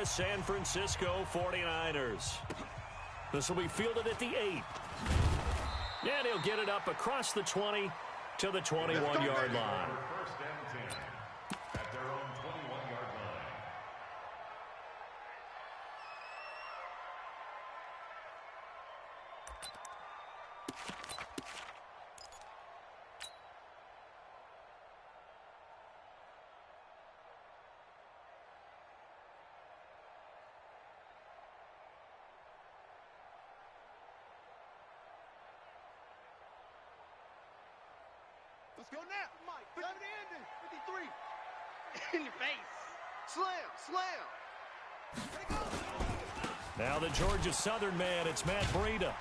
San Francisco 49ers. This will be fielded at the 8. And he'll get it up across the 20 to the 21-yard line. First and 10 at their own 21-yard line. Let's go now. Mike, 53. In your face. Slam. Now the Georgia Southern man, it's Matt Breida.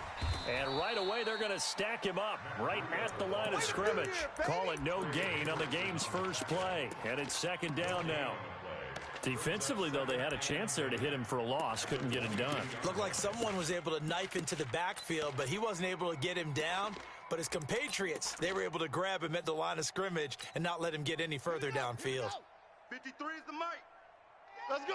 And right away they're going to stack him up right at the line of scrimmage. Call it no gain on the game's first play. And it's second down now. Defensively, though, they had a chance there to hit him for a loss. Couldn't get it done. Looked like someone was able to knife into the backfield, but he wasn't able to get him down. But his compatriots, they were able to grab him at the line of scrimmage and not let him get any further downfield. 53 is the mic. Let's go.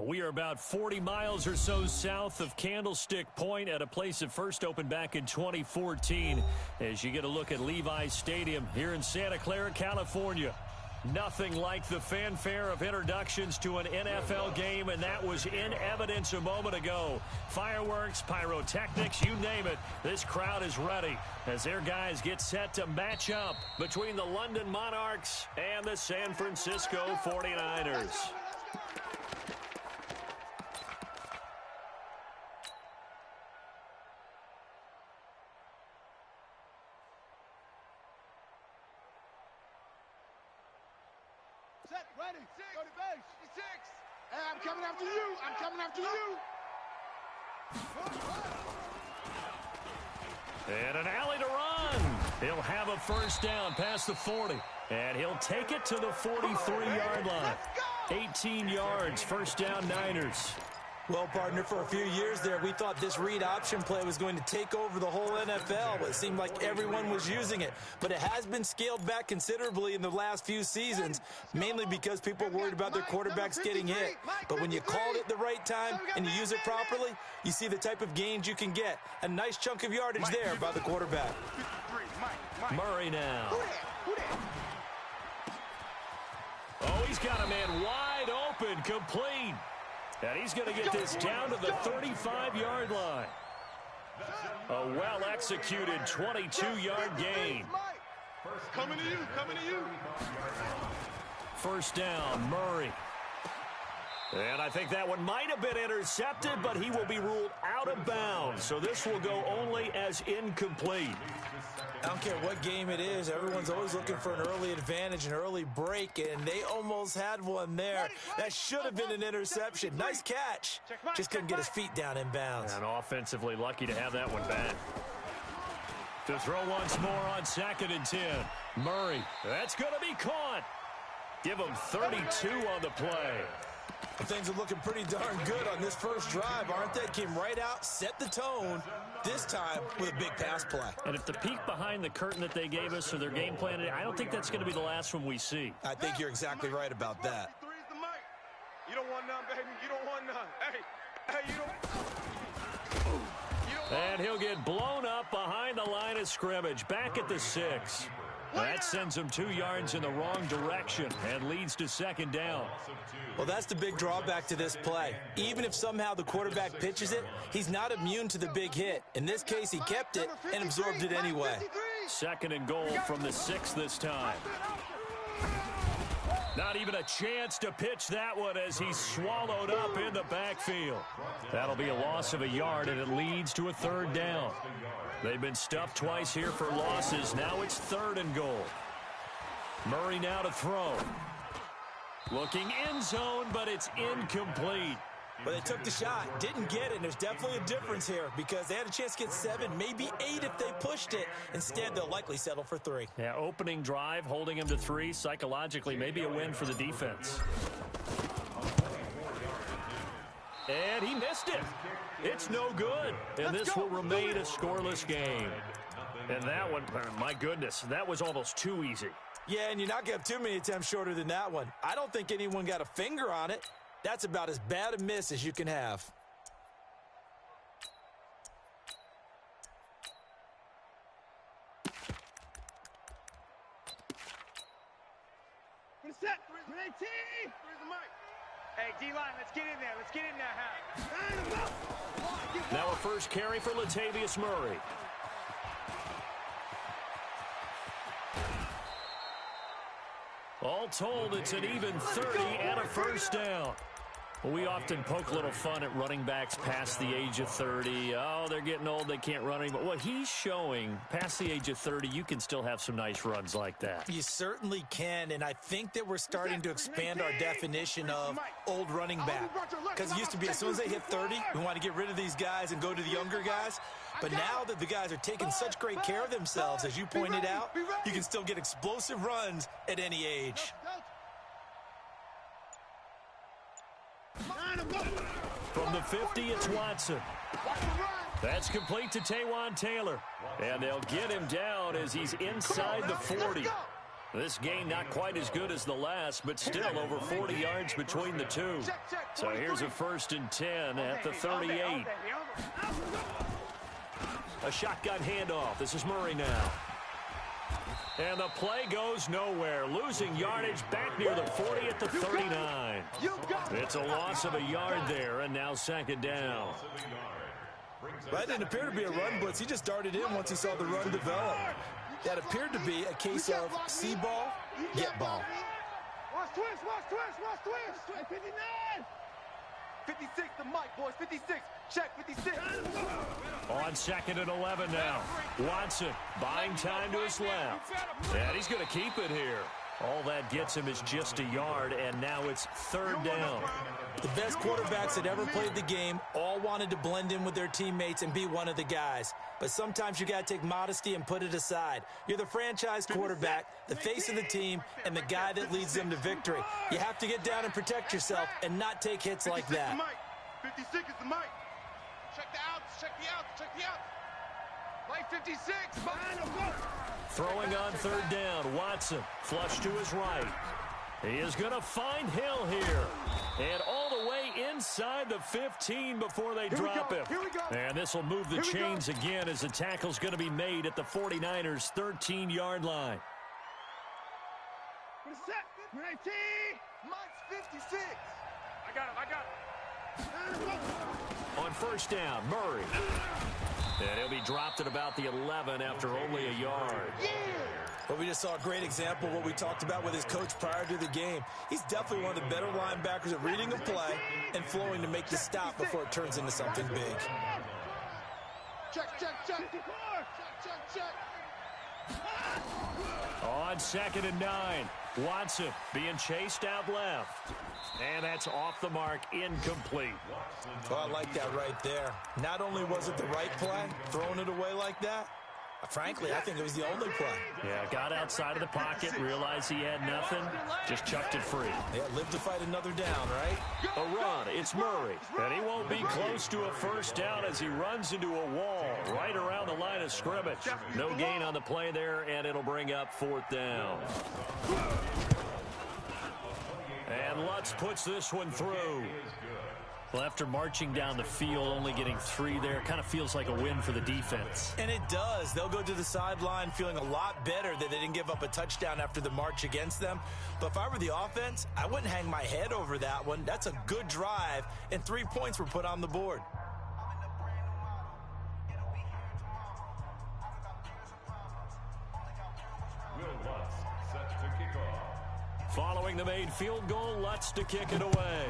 We are about 40 miles or so south of Candlestick Point at a place that first opened back in 2014 as you get a look at Levi's Stadium here in Santa Clara, California. Nothing like the fanfare of introductions to an NFL game, and that was in evidence a moment ago. Fireworks, pyrotechnics, you name it. This crowd is ready as their guys get set to match up between the London Monarchs and the San Francisco 49ers. Set, ready, go to base. 6. Hey, I'm coming after you. I'm coming after you. And an alley to run. He'll have a first down past the 40. And he'll take it to the 43-yard line. 18 yards, first down Niners. Well, partner, for a few years there, we thought this read option play was going to take over the whole NFL. It seemed like everyone was using it. But it has been scaled back considerably in the last few seasons, mainly because people are worried about their quarterbacks getting hit. But when you called it the right time and you use it properly, you see the type of gains you can get. A nice chunk of yardage there by the quarterback. Murray now. Oh, he's got a man wide open, complete. And he's going to get this down to the 35-yard line. A well-executed 22-yard gain. Coming to you, coming to you. First down, Murray. And I think that one might have been intercepted, but he will be ruled out of bounds. So this will go only as incomplete. I don't care what game it is. Everyone's always looking for an early advantage, an early break, and they almost had one there. That should have been an interception. Nice catch. Just couldn't get his feet down in bounds. And offensively lucky to have that one back. To throw once more on 2nd and 10. Murray, that's going to be caught. Give him 32 on the play. Things are looking pretty darn good on this first drive, aren't they? Came right out, set the tone, this time with a big pass play. And if the peek behind the curtain that they gave us or their game plan, I don't think that's going to be the last one we see. I think you're exactly right about that. You don't want none, baby. You don't want none. Hey, you don't. And he'll get blown up behind the line of scrimmage, back at the 6. That sends him 2 yards in the wrong direction and leads to 2nd down. Well, that's the big drawback to this play. Even if somehow the quarterback pitches it, he's not immune to the big hit. In this case, he kept it and absorbed it anyway. 2nd and goal from the 6 this time. Not even a chance to pitch that one as he's swallowed up in the backfield. That'll be a loss of a yard, and it leads to a 3rd down. They've been stuffed twice here for losses. Now it's 3rd and goal. Murray now to throw. Looking end zone, but it's incomplete. But they took the shot, didn't get it, and there's definitely a difference here because they had a chance to get 7, maybe 8 if they pushed it. Instead, they'll likely settle for 3. Yeah, opening drive, holding him to 3, psychologically, maybe a win for the defense. And he missed it. It's no good, and this will remain a scoreless game. And that one, my goodness, that was almost too easy. Yeah, and you're not going to have too many attempts shorter than that one. I don't think anyone got a finger on it. That's about as bad a miss as you can have. Set. 318. Where's the mic? Hey, D-line, let's get in there. Let's get in there, Now a first carry for Latavius Murray. All told, it's an even 30 and a first down. We often poke a little fun at running backs past the age of 30. Oh, they're getting old, they can't run anymore. Well, he's showing past the age of 30, you can still have some nice runs like that. You certainly can, and I think that we're starting to expand our definition of old running back. Because it used to be as soon as they hit 30, we want to get rid of these guys and go to the younger guys. But now that the guys are taking such great care of themselves, as you pointed out, you can still get explosive runs at any age. From the 50, it's Watson. That's complete to Taywan Taylor. And they'll get him down as he's inside the 40. This game not quite as good as the last, but still over 40 yards between the two. So here's a 1st and 10 at the 38. A shotgun handoff. This is Murray now. And the play goes nowhere. Losing yardage back near the 40 at the 39. It's a loss of a yard there, and now 2nd down. That didn't appear to be a run blitz. He just darted in once he saw the run develop. That appeared to be a case of see ball, get ball. Watch twist, watch twist, watch twist. 59. 56, the mic, boys. 56. Check 56. On 2nd and 11 now. Watson buying time to his left. And he's going to keep it here. All that gets him is just a yard, and now it's 3rd down. The best quarterbacks that ever played the game all wanted to blend in with their teammates and be one of the guys. But sometimes you got to take modesty and put it aside. You're the franchise quarterback, the face of the team, and the guy that leads them to victory. You have to get down and protect yourself and not take hits like that. 56 is the mic. Check the outs, check the outs, check the outs. Like 56. Throwing on 3rd down. Watson flush to his right. He is going to find Hill here. And all the way inside the 15 before they drop him. And this will move the chains again as the tackle's going to be made at the 49ers' 13-yard line. Set. 19. Mike's 56. I got him. On 1st down, Murray. And he'll be dropped at about the 11 after only a yard. But we just saw a great example of what we talked about with his coach prior to the game. He's definitely one of the better linebackers at reading a play and flowing to make the stop before it turns into something big. Check. On 2nd and 9, Watson being chased out left. And that's off the mark, incomplete. Well, I like that right there. Not only was it the right play, throwing it away like that, frankly, I think it was the only play. Yeah, got outside of the pocket, realized he had nothing, just chucked it free. Yeah, live to fight another down, right? A run, it's Murray, and he won't be close to a 1st down as he runs into a wall right around the line of scrimmage. No gain on the play there, and it'll bring up 4th down. And Lutz puts this one through. Well, after marching down the field, only getting 3 there, kind of feels like a win for the defense. And it does. They'll go to the sideline feeling a lot better that they didn't give up a touchdown after the march against them. But if I were the offense, I wouldn't hang my head over that one. That's a good drive, and 3 points were put on the board. Following the made field goal, Lutz to kick it away.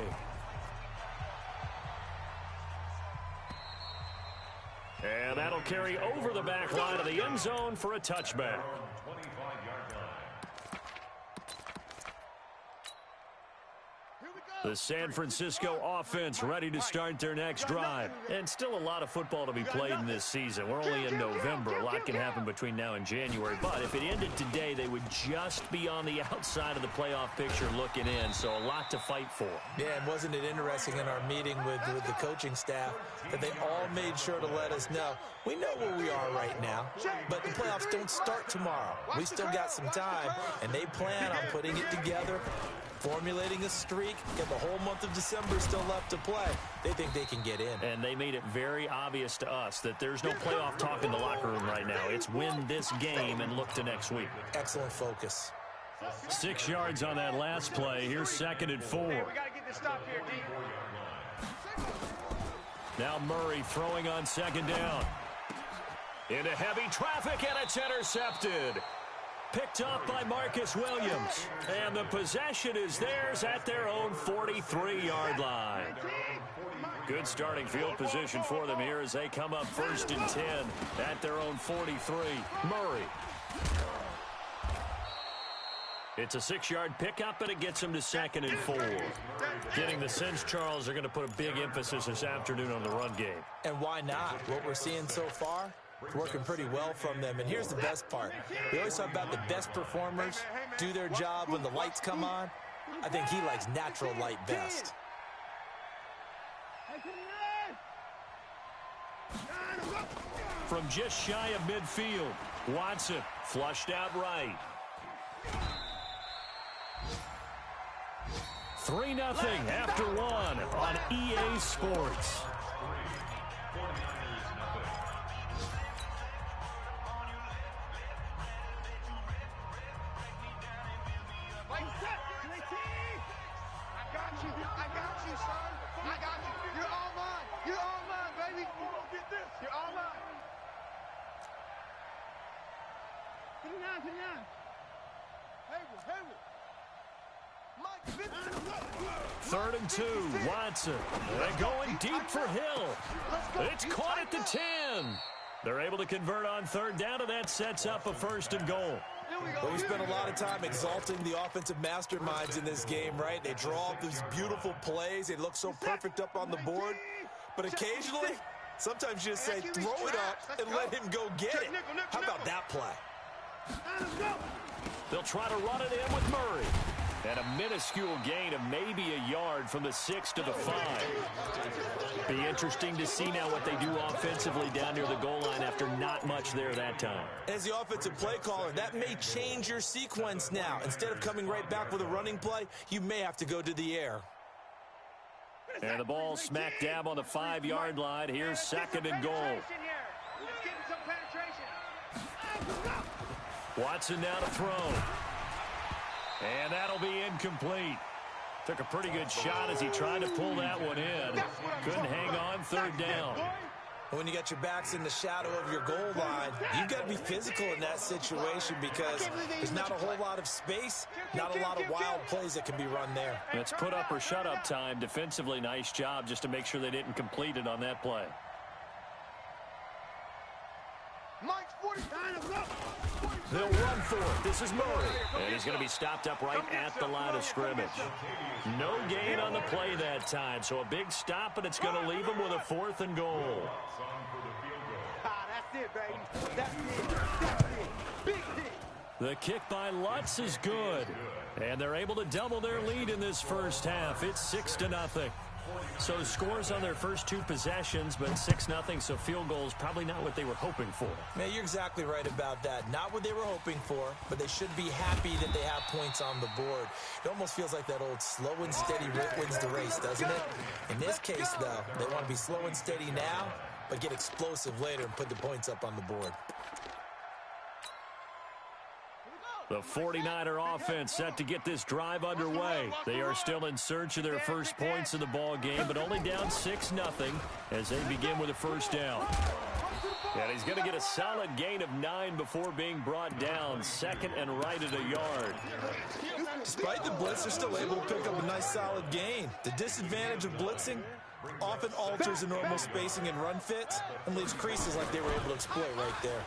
And that'll carry over the back line of the end zone for a touchback. The San Francisco offense ready to start their next drive. And still a lot of football to be played in this season. We're only in November. A lot can happen between now and January. But if it ended today, they would just be on the outside of the playoff picture looking in. So a lot to fight for. Yeah, and wasn't it interesting in our meeting with the coaching staff that they all made sure to let us know, we know where we are right now, but the playoffs don't start tomorrow. We still got some time, and they plan on putting it together, formulating a streak, and the whole month of December still left to play. They think they can get in. And they made it very obvious to us that there's no playoff talk in the locker room right now. It's win this game and look to next week. Excellent focus. 6 yards on that last play. Here's 2nd and 4. We got to get this stop here, D. Now Murray throwing on 2nd down. Into heavy traffic, and it's intercepted. Picked up by Marcus Williams. And the possession is theirs at their own 43-yard line. Good starting field position for them here as they come up 1st and 10 at their own 43. Murray. It's a 6-yard pickup, and it gets them to 2nd and 4. Getting the sense, Charles, they're going to put a big emphasis this afternoon on the run game. And why not? What we're seeing so far, it's working pretty well from them. And here's the best part. We always talk about the best performers do their job when the lights come on. I think he likes natural light best. From just shy of midfield, Watson flushed out right. 3-0 after one on EA Sports. Third and 2, Watson. They're going deep for Hill. It's caught at the 10. They're able to convert on third down, and that sets up a 1st and goal. Well, we spent a lot of time exalting the offensive masterminds in this game, right? They draw up these beautiful plays. They look so perfect up on the board. But occasionally, sometimes you just say, throw it up and let him go get it. How about that play? They'll try to run it in with Murray. And a minuscule gain of maybe a yard from the 6 to the 5. Be interesting to see now what they do offensively down near the goal line after not much there that time. As the offensive play caller, that may change your sequence now. Instead of coming right back with a running play, you may have to go to the air. And the ball smack dab on the 5-yard line. Here's 2nd and goal. Watson now to throw. And that'll be incomplete. Took a pretty good shot as he tried to pull that one in. Couldn't hang on 3rd down. When you got your backs in the shadow of your goal line, you've got to be physical in that situation because there's not a whole lot of space, not a lot of wild plays that can be run there. It's put up or shut up time. Defensively, nice job just to make sure they didn't complete it on that play. They'll run for it. This is Murray. And he's going to be stopped up right at the line of scrimmage. No gain on the play that time. So a big stop, and it's going to leave him with a 4th and goal. That's it, baby. That's it. That's it. Big hit. The kick by Lutz is good. And they're able to double their lead in this first half. It's 6-0. So scores on their first 2 possessions, but 6-0, so field goals probably not what they were hoping for. Man, you're exactly right about that. Not what they were hoping for, but they should be happy that they have points on the board. It almost feels like that old slow and steady wins the race, doesn't it? In this case, though, they want to be slow and steady now, but get explosive later and put the points up on the board. The 49er offense set to get this drive underway. They are still in search of their first points in the ball game, but only down 6-0 as they begin with a 1st down. And he's going to get a solid gain of 9 before being brought down. 2nd and right at a yard. Despite the blitz, they're still able to pick up a nice solid gain. The disadvantage of blitzing often alters the normal spacing and run fits and leaves creases like they were able to exploit right there.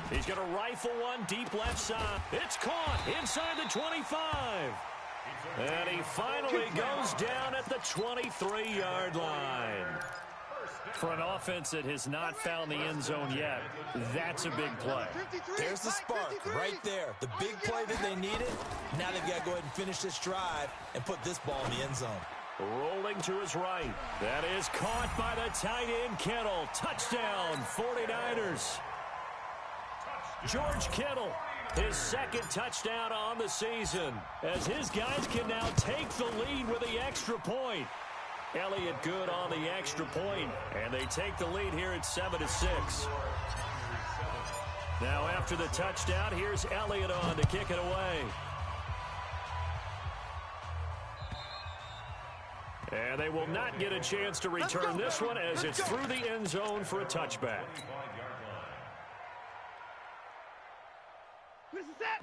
He's going to rifle one deep left side. It's caught inside the 25. And he finally goes down at the 23-yard line. For an offense that has not found the end zone yet, that's a big play. There's the spark right there. The big play that they needed. Now they've got to go ahead and finish this drive and put this ball in the end zone. Rolling to his right. That is caught by the tight end, Kittle. Touchdown, 49ers. George Kittle, his 2nd touchdown on the season, as his guys can now take the lead with the extra point. Elliott good on the extra point, and they take the lead here at 7-6. Now after the touchdown, here's Elliott on to kick it away. And they will not get a chance to return this one as it's through the end zone for a touchback.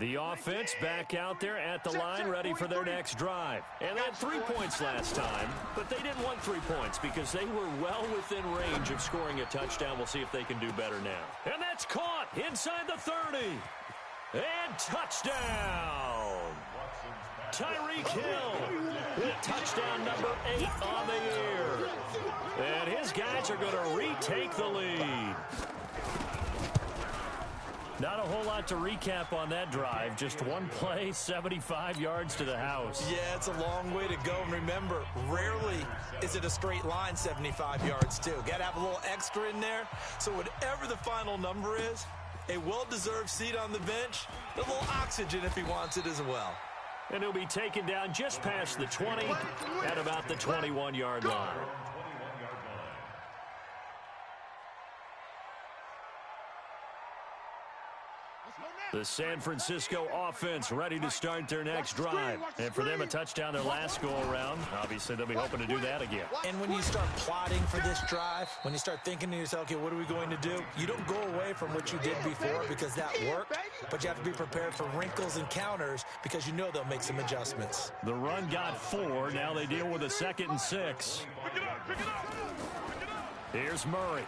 The offense back out there at the line, ready for their next drive. And they had 3 points last time, but they didn't want 3 points because they were well within range of scoring a touchdown. We'll see if they can do better now. And that's caught inside the 30. And touchdown. Tyreek Hill with touchdown number 8 on the year. And his guys are going to retake the lead. Not a whole lot to recap on that drive. Just one play, 75 yards to the house. Yeah, it's a long way to go. And remember, rarely is it a straight line 75 yards, too. Got to have a little extra in there. So whatever the final number is, a well-deserved seat on the bench, a little oxygen if he wants it as well. And he'll be taken down just past the 20 at about the 21-yard line. The San Francisco offense ready to start their next drive. And for them, a touchdown their last go-around. Obviously, they'll be hoping to do that again. And when you start plotting for this drive, when you start thinking to yourself, okay, what are we going to do? You don't go away from what you did before because that worked, but you have to be prepared for wrinkles and counters because you know they'll make some adjustments. The run got 4. Now they deal with a 2nd and 6. Here's Murray.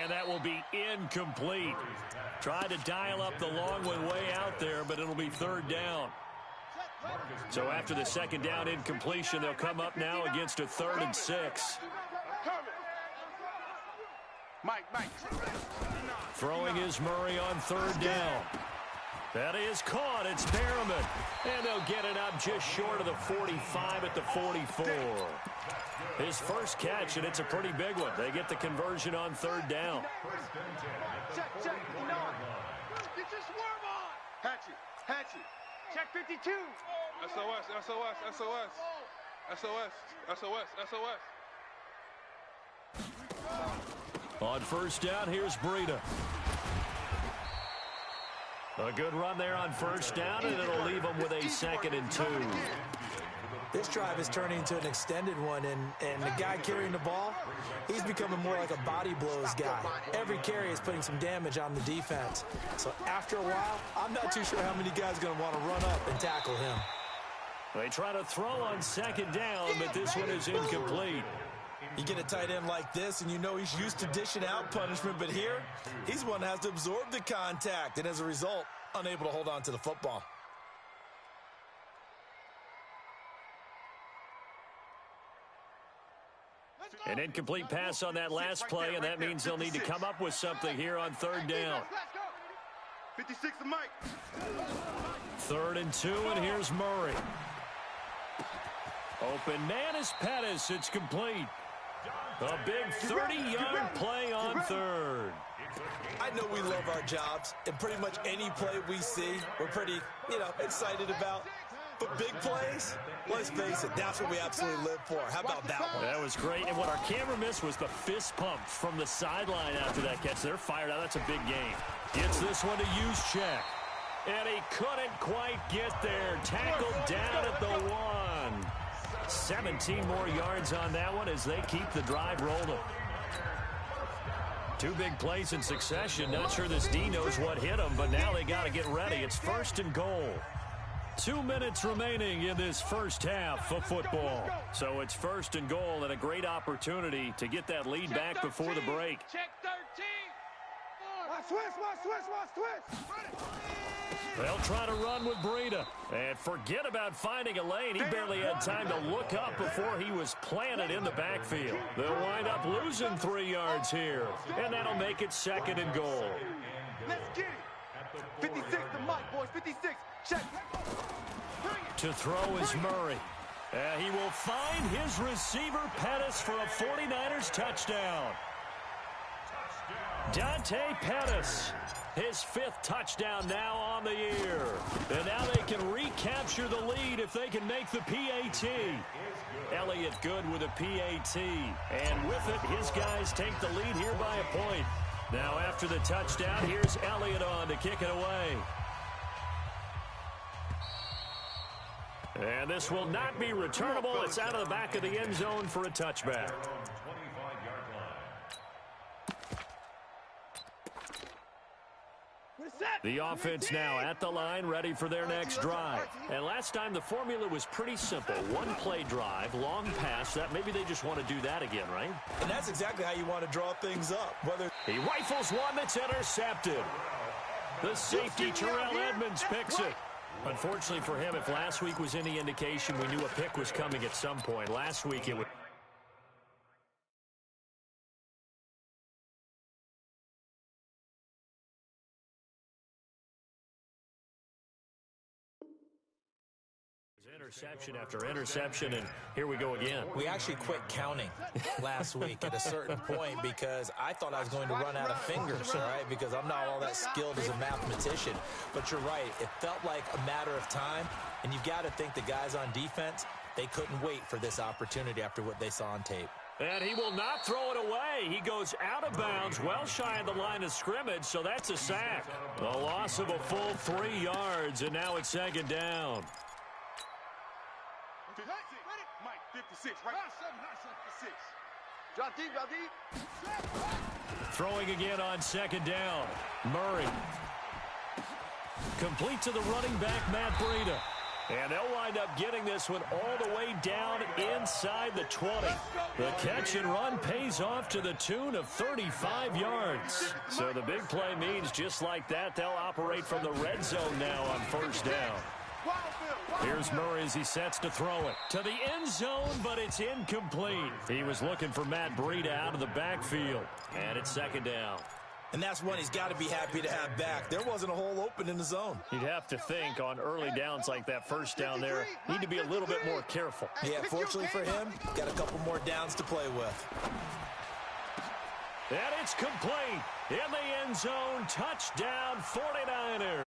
And that will be incomplete. Tried to dial up the long one way out there, but it'll be 3rd down. So after the 2nd down incompletion, they'll come up now against a 3rd and 6. Mike. Throwing is Murray on 3rd down. That is caught. It's Merriman. And they'll get it up just short of the 45 at the 44. His first catch, and it's a pretty big one. They get the conversion on 3rd down. Check. Get your swerve on. Hatchet. Check 52. SOS. On 1st down, here's Breida. A good run there on 1st down, and it'll leave them with a 2nd and 2. This drive is turning into an extended one, and the guy carrying the ball, he's becoming more like a body blows guy. Every carry is putting some damage on the defense. So after a while, I'm not too sure how many guys are going to want to run up and tackle him. They try to throw on 2nd down, but this one is incomplete. You get a tight end like this, and you know he's used to dishing out punishment, but here, he's one that has to absorb the contact, and as a result, unable to hold on to the football. An incomplete pass on that last play, and that means they'll need to come up with something here on 3rd down. 56 to Mike. 3rd and 2, and here's Murray. Open man is Pettis. It's complete. A big 30-yard play on 3rd. I know we love our jobs, and pretty much any play we see, we're pretty, excited about. But big plays, let's face it, that's what we absolutely live for. How about that one? That was great. And what our camera missed was the fist pump from the sideline after that catch. They're fired out. That's a big game. Gets this one to Juszczyk. And he couldn't quite get there. Tackled down at the 1. 17 more yards on that one as they keep the drive rolling. 2 big plays in succession. Not sure this D knows what hit them, but now they got to get ready. It's 1st and goal. 2 minutes remaining in this first half of football. So it's 1st and goal and a great opportunity to get that lead back before the break. Check 13. Watch twist. They'll try to run with Breida. And forget about finding a lane. He barely had time to look up before he was planted in the backfield. They'll wind up losing 3 yards here. And that'll make it 2nd and goal. Let's get it. 56 to Mike, boys. 56. Check. To throw is Murray. He will find his receiver, Pettis, for a 49ers touchdown. Dante Pettis, his 5th touchdown now on the year. And now they can recapture the lead if they can make the PAT. Elliott good with a PAT. And with it, his guys take the lead here by a point. Now after the touchdown, here's Elliott on to kick it away. And this will not be returnable. It's out of the back of the end zone for a touchback. The offense now at the line, ready for their next drive. And last time the formula was pretty simple. 1-play drive, long pass. That maybe they just want to do that again, right? And that's exactly how you want to draw things up. Whether he rifles one that's intercepted. The safety, Terrell Edmonds, picks it. Unfortunately for him, if last week was any indication, we knew a pick was coming at some point. Last week it was Interception after interception, and here we go again. We actually quit counting last week at a certain point because I thought I was going to run out of fingers, all right, because I'm not all that skilled as a mathematician. But you're right. It felt like a matter of time, and you've got to think the guys on defense, they couldn't wait for this opportunity after what they saw on tape. And he will not throw it away. He goes out of bounds, well shy of the line of scrimmage, so that's a sack. A loss of a full 3 yards, and now it's second down. Mike, 56, right? 56. Drop deep, drop deep. Throwing again on second down. Murray. Complete to the running back, Matt Breida. And they'll wind up getting this one all the way down inside the 20. The catch and run pays off to the tune of 35 yards. So the big play means just like that, they'll operate from the red zone now on first down. Here's Murray as he sets to throw it to the end zone, but it's incomplete. He was looking for Matt Breida out of the backfield, and it's second down. And that's one he's got to be happy to have back. There wasn't a hole open in the zone. You'd have to think on early downs like that first down there, need to be a little bit more careful. Yeah, fortunately for him, got a couple more downs to play with. And it's complete in the end zone. Touchdown 49ers.